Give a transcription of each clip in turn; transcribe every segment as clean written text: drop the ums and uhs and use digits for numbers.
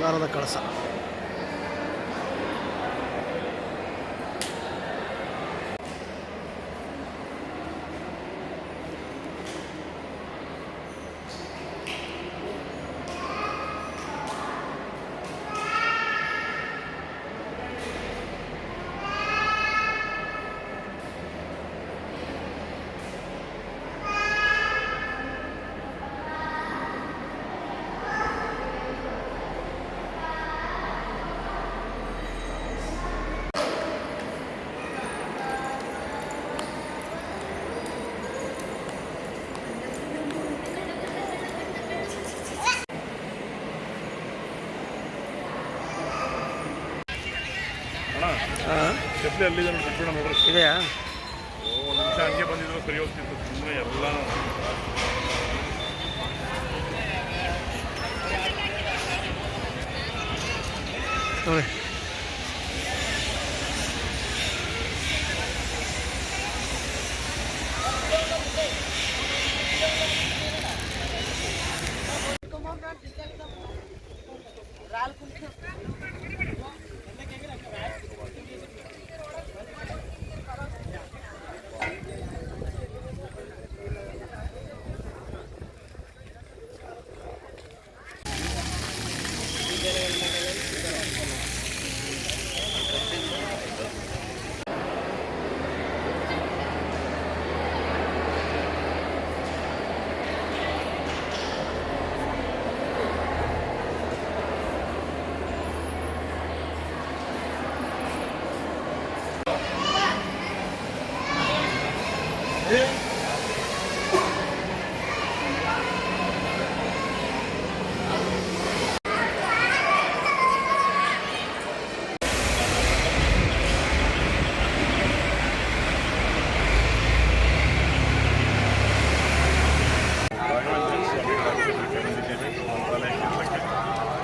ಬಂಗಾರದ ಕಳಸ. ಚಪ್ಪಲಿ ಅಲ್ಲಿದೆ ನೋಡಿ, ಬಿಟ್ಬಿಡ ನೋಡ್ರಿ. ಇದೆಯಾ? ಒಂದು ನಿಮಿಷ ಹಂಗೆ ಬಂದಿದ್ರು ಸರಿ ಹೋಗ್ತಿತ್ತು. ಸುಮ್ಮನೆ ಎಲ್ಲ ನೋಡಿ.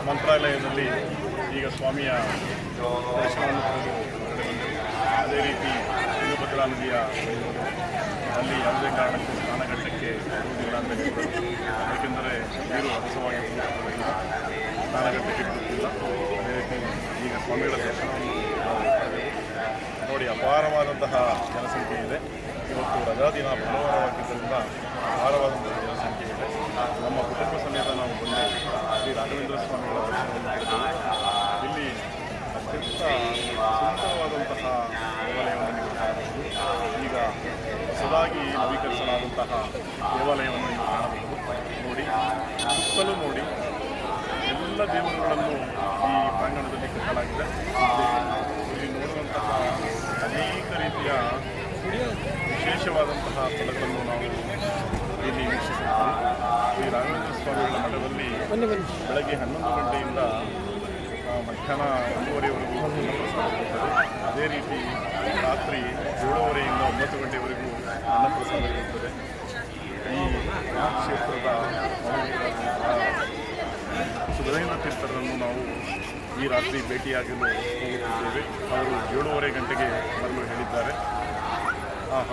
ಮಂತ್ರಾಲಯದಲ್ಲಿ ಈಗ ಸ್ವಾಮಿಯ ದರ್ಶನವನ್ನು ಪಡೆದು ಬಂದೆವು. ಅದೇ ರೀತಿ ತುಂಗಭದ್ರಾ ನದಿಯ ಅಲ್ಲಿ ಯಾವುದೇ ಕಾರಣಕ್ಕೂ ಸ್ನಾನಘಟ್ಟಕ್ಕೆ ಬರುವುದಿಲ್ಲ ಅಂತ ಹೇಳಿದರು. ಏಕೆಂದರೆ ನೀರು ರಭಸವಾಗಿ ಹೋಗುವುದರಿಂದ ಸ್ನಾನಘಟ್ಟಕ್ಕೆ ಬರುತ್ತಿಲ್ಲ. ಅದೇ ರೀತಿ ಈಗ ಸ್ವಾಮಿಗಳ ದರ್ಶನವನ್ನು ಪಡೆದೆವು. ನೋಡಿ, ಅಪಾರವಾದಂತಹ ಜನಸಂಖ್ಯೆ ಇದೆ. ಇವತ್ತು ರಜಾ ದಿನ ಭಾನುವಾರವಾಗಿದ್ದರಿಂದ ಅಪಾರವಾದಂತಹ ಜನಸಂಖ್ಯೆ ಇದೆ. ನಮ್ಮ ಕುಟುಂಬ ಸಮೇತ ನಾವು ಬಂದು ಶ್ರೀ ರಾಘವೇಂದ್ರ ಸ್ವಾಮಿಗಳ ದರ್ಶನವನ್ನು ಪಡೆದೆವು. ಇಲ್ಲಿ ಅತ್ಯಂತ ಸುಂದರವಾದಂತಹ ದೇವಾಲಯವನ್ನು ನೀವು ಕಾಣಬಹುದು. ಈಗ ಹೊಸದಾಗಿ ನವೀಕರಿಸಲಾದಂತಹ ದೇವಾಲಯವನ್ನು ನೀವು ಕಾಣಬಹುದು. ನೋಡಿ, ಸುತ್ತಲೂ ನೋಡಿ, ಎಲ್ಲ ದೇವರುಗಳನ್ನು ಈ ಪ್ರಾಂಗಣದಲ್ಲಿ ಕಟ್ಟಲಾಗಿದೆ. ಇಲ್ಲಿ ನೋಡುವಂತಹ ಅನೇಕ ರೀತಿಯ ವಿಶೇಷವಾದಂತಹ ಸ್ಥಳಗಳನ್ನು ನಾವು ಇಲ್ಲಿ ವೀಕ್ಷಿಸುತ್ತೇವೆ. ಶ್ರೀ ರಾಘವೇಂದ್ರ ಸ್ವಾಮಿಗಳ ಮಠದಲ್ಲಿ ಬೆಳಗ್ಗೆ 11 ಗಂಟೆಯಿಂದ ಮಧ್ಯಾಹ್ನ 1:30ವರೆಗೂ ಅನ್ನಪ್ರಸಾದ ಇರುತ್ತದೆ. ಅದೇ ರೀತಿ ರಾತ್ರಿ 7:30ಯಿಂದ 9 ಗಂಟೆವರೆಗೂ ಅನ್ನಪ್ರಸಾದ ಇರುತ್ತದೆ. ಈ ಕ್ಷೇತ್ರದ ಸುಧರೇಂದ್ರ ತೀರ್ಥರನ್ನು ನಾವು ಈ ರಾತ್ರಿ ಭೇಟಿಯಾಗಲು ಹೋಗುತ್ತಿದ್ದೇವೆ. ಅವರು 7:30 ಗಂಟೆಗೆ ಬರಲು ಹೇಳಿದ್ದಾರೆ.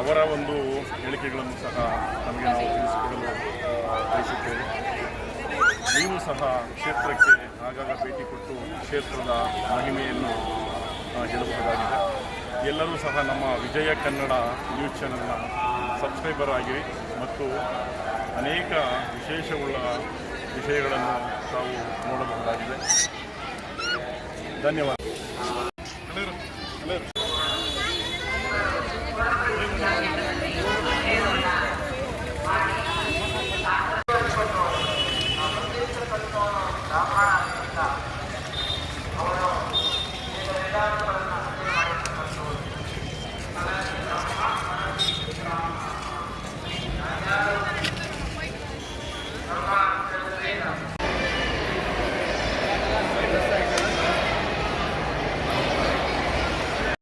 ಅವರ ಒಂದು ಹೇಳಿಕೆಗಳನ್ನು ಸಹ ನಮಗೆ ನಾವು ತಿಳಿಸಿಕೊಡಲು ಬಯಸುತ್ತೇವೆ. ನೀವು ಸಹ ಕ್ಷೇತ್ರಕ್ಕೆ ಆಗಾಗ ಭೇಟಿ ಕೊಟ್ಟು ಕ್ಷೇತ್ರದ ಮಹಿಮೆಯನ್ನು ಹೇಳಬಹುದಾಗಿದೆ. ಎಲ್ಲರೂ ಸಹ ನಮ್ಮ ವಿಜಯ ಕನ್ನಡ ನ್ಯೂಸ್ ಚಾನೆಲ್ನ ಸಬ್ಸ್ಕ್ರೈಬರ್ ಆಗಿರಿ ಮತ್ತು ಅನೇಕ ವಿಶೇಷವುಳ್ಳ ವಿಷಯಗಳನ್ನು ತಾವು ನೋಡಬಹುದಾಗಿದೆ. ಧನ್ಯವಾದ.